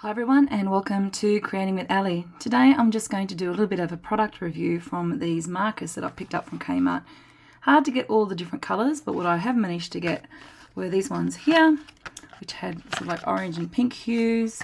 Hi everyone and welcome to Creating with Ali. Today I'm just going to do a little bit of a product review from these markers that I picked up from Kmart. Hard to get all the different colours, but what I have managed to get were these ones here, which had sort of like orange and pink hues.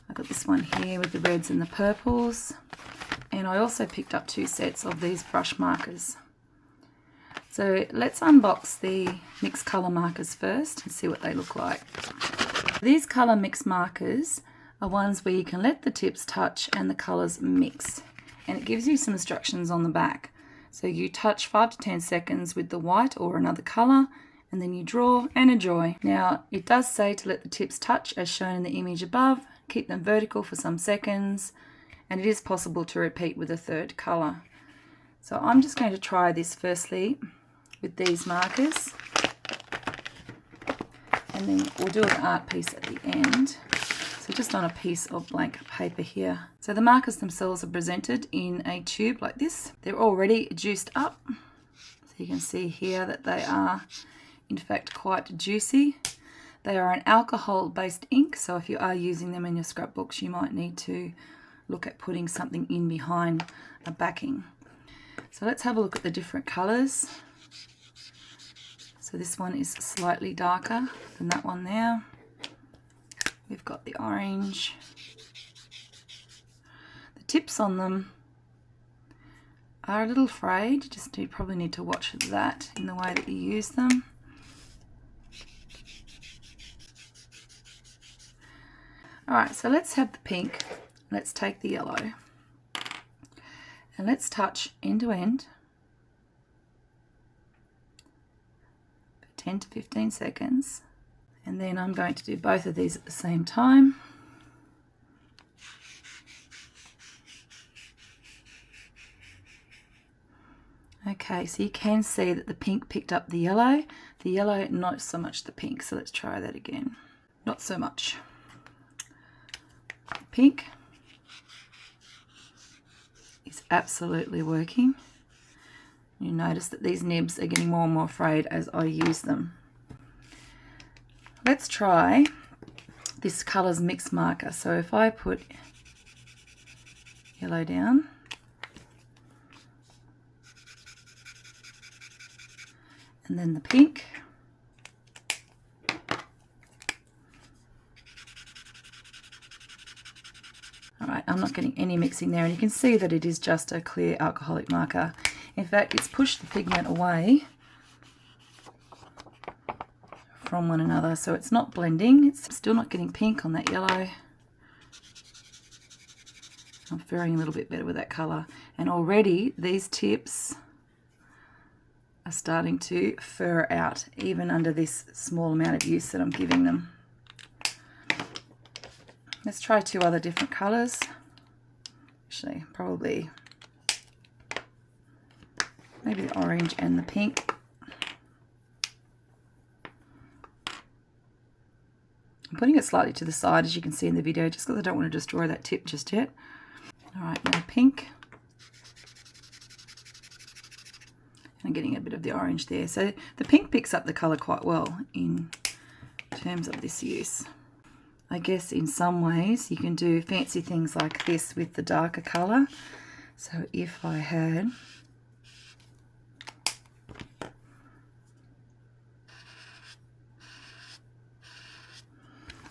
I got this one here with the reds and the purples. And I also picked up two sets of these brush markers. So let's unbox the mixed colour markers first and see what they look like. These colour mix markers are ones where you can let the tips touch and the colours mix. And it gives you some instructions on the back. So you touch 5 to 10 seconds with the white or another colour, and then you draw and enjoy. Now it does say to let the tips touch as shown in the image above, keep them vertical for some seconds, and it is possible to repeat with a third colour. So I'm just going to try this firstly with these markers. And then we'll do an art piece at the end. So just on a piece of blank paper here. So the markers themselves are presented in a tube like this. They're already juiced up. So you can see here that they are in fact quite juicy. They are an alcohol-based ink, so if you are using them in your scrapbooks, you might need to look at putting something in behind a backing. So let's have a look at the different colours. So this one is slightly darker than that one there. We've got the orange. The tips on them are a little frayed. You probably need to watch that in the way that you use them. Alright, so let's have the pink. Let's take the yellow. And let's touch end to end. 10 to 15 seconds, and then I'm going to do both of these at the same time. Okay, so you can see that the pink picked up the yellow not so much the pink, so let's try that again. Not so much. Pink is absolutely working. You notice that these nibs are getting more and more frayed as I use them. Let's try this colours mix marker. So if I put yellow down, and then the pink, alright, I'm not getting any mixing there, and you can see that it is just a clear alcoholic marker. In fact, it's pushed the pigment away from one another, so it's not blending. It's still not getting pink on that yellow. I'm faring a little bit better with that colour. And already these tips are starting to fur out, even under this small amount of use that I'm giving them. Let's try two other different colours. Actually, probably maybe the orange and the pink. I'm putting it slightly to the side, as you can see in the video, just because I don't want to destroy that tip just yet. Alright, now pink. And I'm getting a bit of the orange there. So the pink picks up the colour quite well in terms of this use. I guess in some ways you can do fancy things like this with the darker colour. So if I had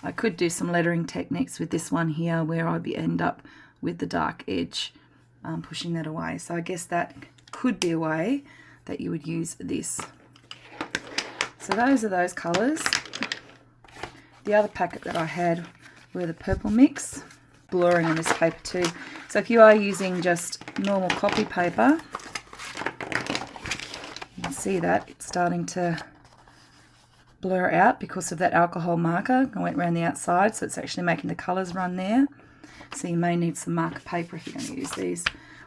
I could do some lettering techniques with this one here where I'd end up with the dark edge pushing that away. So I guess that could be a way that you would use this. So those are those colours. The other packet that I had were the purple mix, blurring on this paper too. So if you are using just normal copy paper, you can see that it's starting to blur out because of that alcohol marker. I went around the outside, so it's actually making the colours run there. So you may need some marker paper if you're going to use these.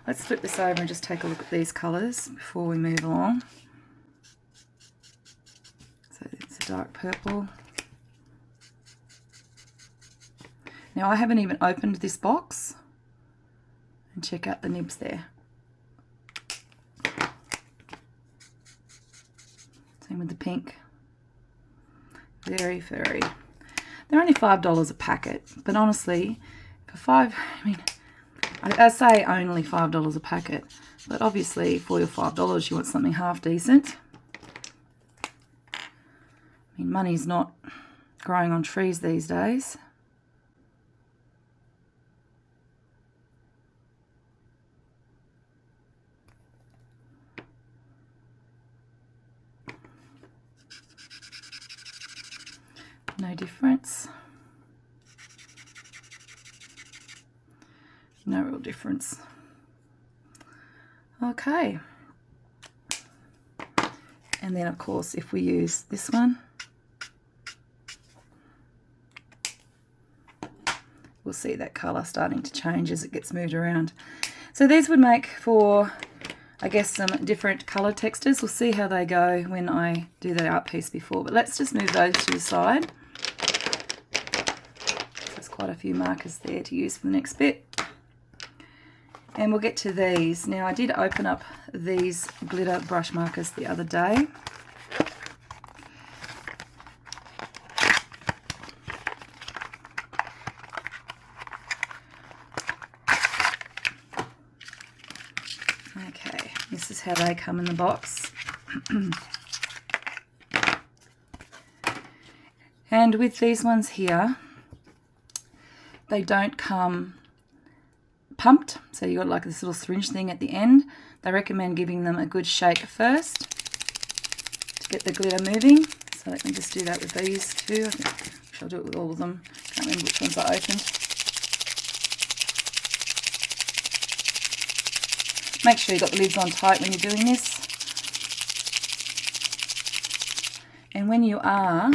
Let's flip this over and just take a look at these colours before we move along. So it's a dark purple. Now I haven't even opened this box, and check out the nibs there. Same with the pink. Very furry. They're only $5 a packet, but honestly, for I say only $5 a packet, but obviously for your $5 you want something half decent. I mean, money's not growing on trees these days. No difference. No real difference. Okay. And then of course if we use this one, we'll see that colour starting to change as it gets moved around. So these would make for, I guess, some different colour textures. We'll see how they go when I do the art piece before, but let's just move those to the side. There's quite a few markers there to use for the next bit. And we'll get to these. Now I did open up these glitter brush markers the other day. Okay, this is how they come in the box. And with these ones here, they don't come pumped, so you got like this little syringe thing at the end. They recommend giving them a good shake first to get the glitter moving. So let me just do that with these two. I think I'll do it with all of them. Can't remember which ones I opened. Make sure you've got the lids on tight when you're doing this. And when you are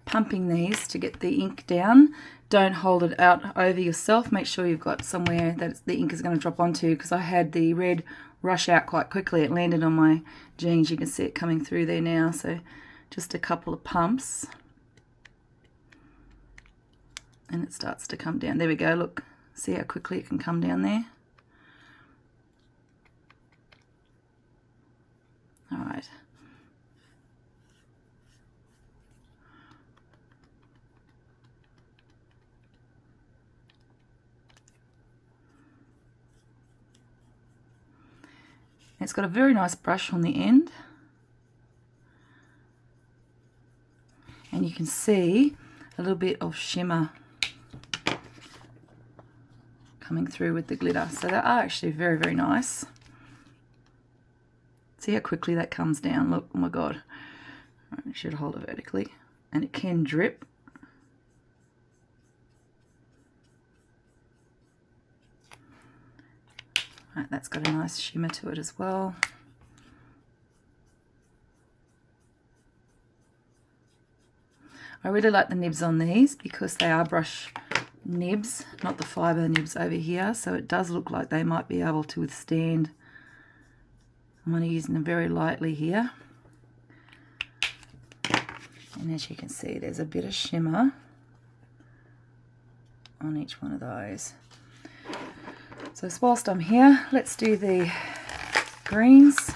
pumping these to get the ink down, don't hold it out over yourself. Make sure you've got somewhere that the ink is going to drop onto, because I had the red rush out quite quickly. It landed on my jeans. You can see it coming through there now. So just a couple of pumps and it starts to come down. There we go. Look, see how quickly it can come down there. All right. It's got a very nice brush on the end, and you can see a little bit of shimmer coming through with the glitter. So they are actually very, very nice. See how quickly that comes down. Look, oh my god. I should hold it vertically, and it can drip. Right, that's got a nice shimmer to it as well. I really like the nibs on these because they are brush nibs, not the fibre nibs over here, so it does look like they might be able to withstand. I'm only using them very lightly here. And as you can see, there's a bit of shimmer on each one of those. So whilst I'm here, let's do the greens.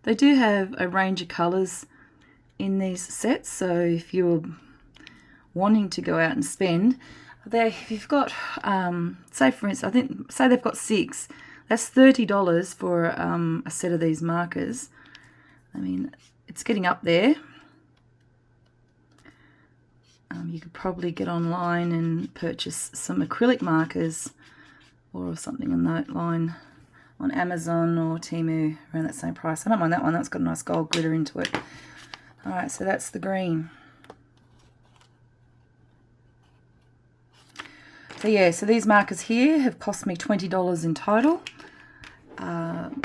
They do have a range of colours in these sets, so if you're wanting to go out and spend, if you've got, say for instance, say they've got 6, that's $30 for a set of these markers. I mean, it's getting up there. You could probably get online and purchase some acrylic markers or something in that line on Amazon or Temu around that same price. I don't mind that one. That's got a nice gold glitter into it. Alright, so that's the green. So yeah, so these markers here have cost me $20 in total.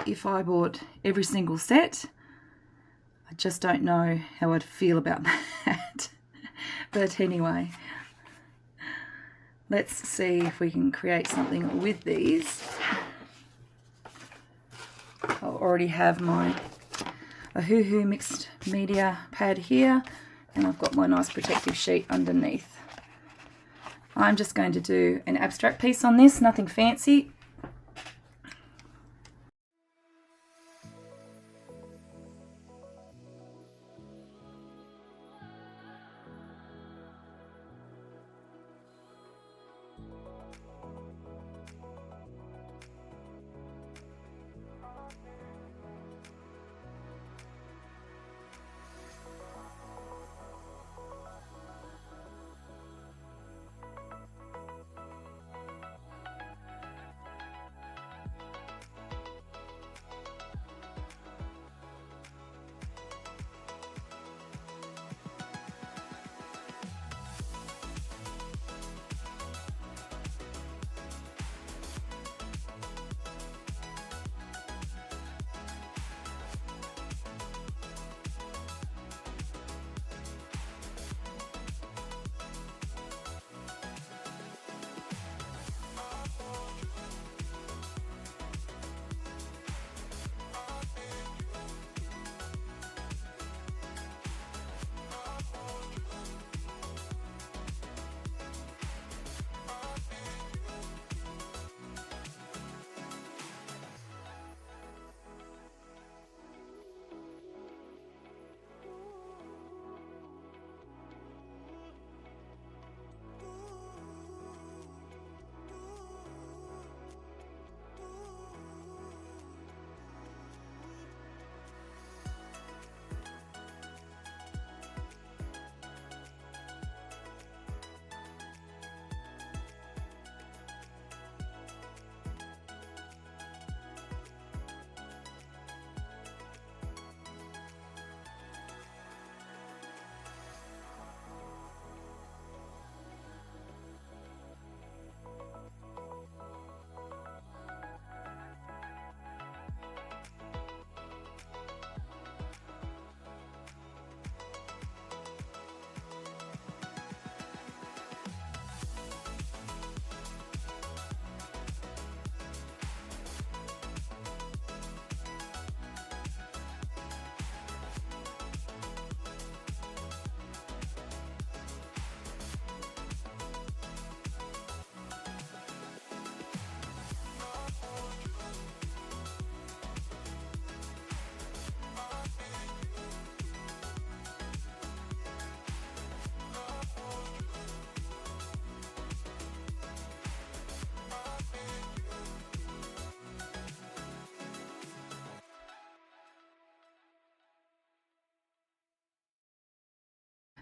If I bought every single set, I just don't know how I'd feel about that. But anyway, let's see if we can create something with these. I already have my soooo mixed media pad here, and I've got my nice protective sheet underneath. I'm just going to do an abstract piece on this, nothing fancy.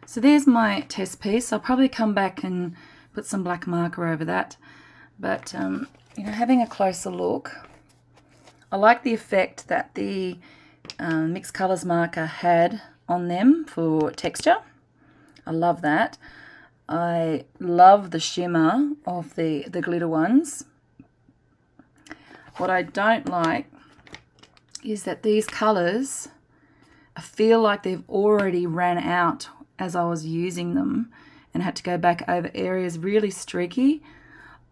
So there's my test piece. I'll probably come back and put some black marker over that. But, you know, having a closer look, I like the effect that the mixed colours marker had on them for texture. I love that. I love the shimmer of the glitter ones. What I don't like is that these colours, I feel like they've already ran out as I was using them and had to go back over areas really streaky.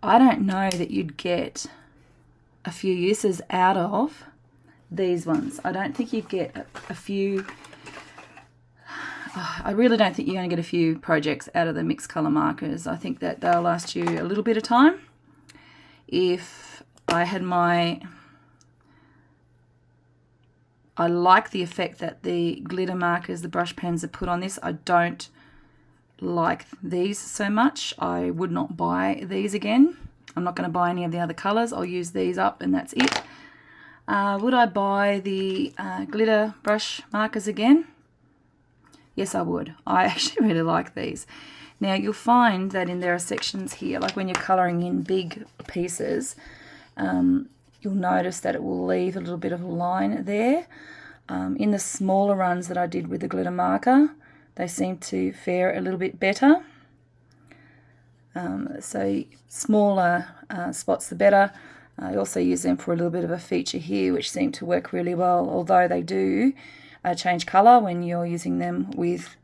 I don't know that you'd get a few uses out of these ones. I don't think you'd get a few, I really don't think you're going to get a few projects out of the mixed colour markers. I think that they'll last you a little bit of time. If I had my, I like the effect that the glitter markers, the brush pens are put on this. I don't like these so much. I would not buy these again. I'm not going to buy any of the other colours. I'll use these up and that's it. Would I buy the glitter brush markers again? Yes, I would. I actually really like these. Now you'll find that there are sections here, like when you're colouring in big pieces, you'll notice that it will leave a little bit of a line there. In the smaller runs that I did with the glitter marker, they seem to fare a little bit better. So smaller spots the better. I also use them for a little bit of a feature here, which seem to work really well, although they do change colour when you're using them with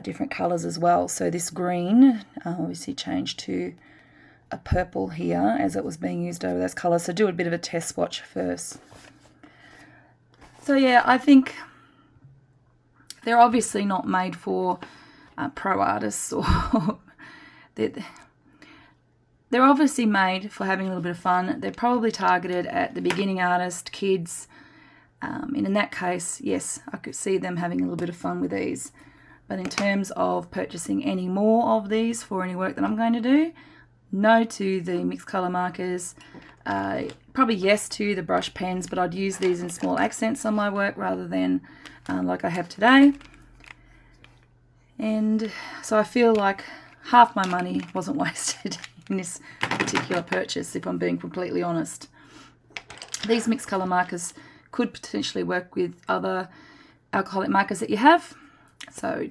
different colours as well. So this green obviously changed to a purple here as it was being used over those colours. So do a bit of a test swatch first. So yeah, I think they're obviously not made for pro artists, or they're obviously made for having a little bit of fun. They're probably targeted at the beginning artist, kids, and in that case, yes, I could see them having a little bit of fun with these. But in terms of purchasing any more of these for any work that I'm going to do, no to the mixed colour markers. Probably yes to the brush pens, but I'd use these in small accents on my work rather than like I have today. And so I feel like half my money wasn't wasted in this particular purchase, if I'm being completely honest. These mixed colour markers could potentially work with other alcoholic markers that you have. So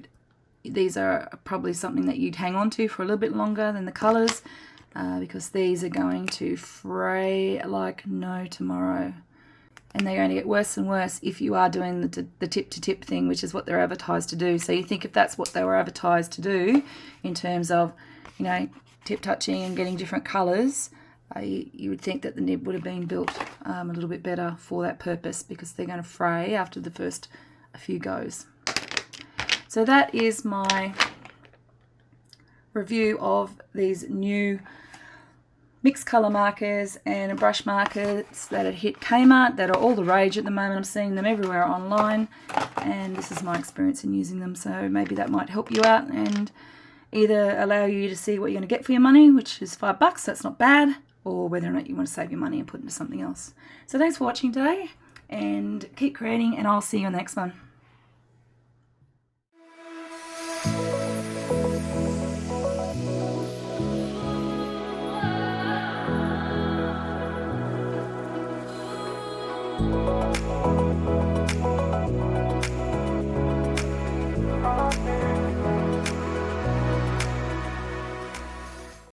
these are probably something that you'd hang on to for a little bit longer than the colours. Because these are going to fray like no tomorrow, and they're going to get worse and worse if you are doing the tip-to-tip thing, which is what they're advertised to do. So you think if that's what they were advertised to do in terms of, you know, tip-touching and getting different colours, you would think that the nib would have been built a little bit better for that purpose, because they're going to fray after the first few goes. So that is my review of these new mixed colour markers and brush markers that had hit Kmart, that are all the rage at the moment. I'm seeing them everywhere online, and this is my experience in using them, so maybe that might help you out and either allow you to see what you're going to get for your money, which is $5, that's not bad, or whether or not you want to save your money and put it into something else. So thanks for watching today, and keep creating, and I'll see you in the next one.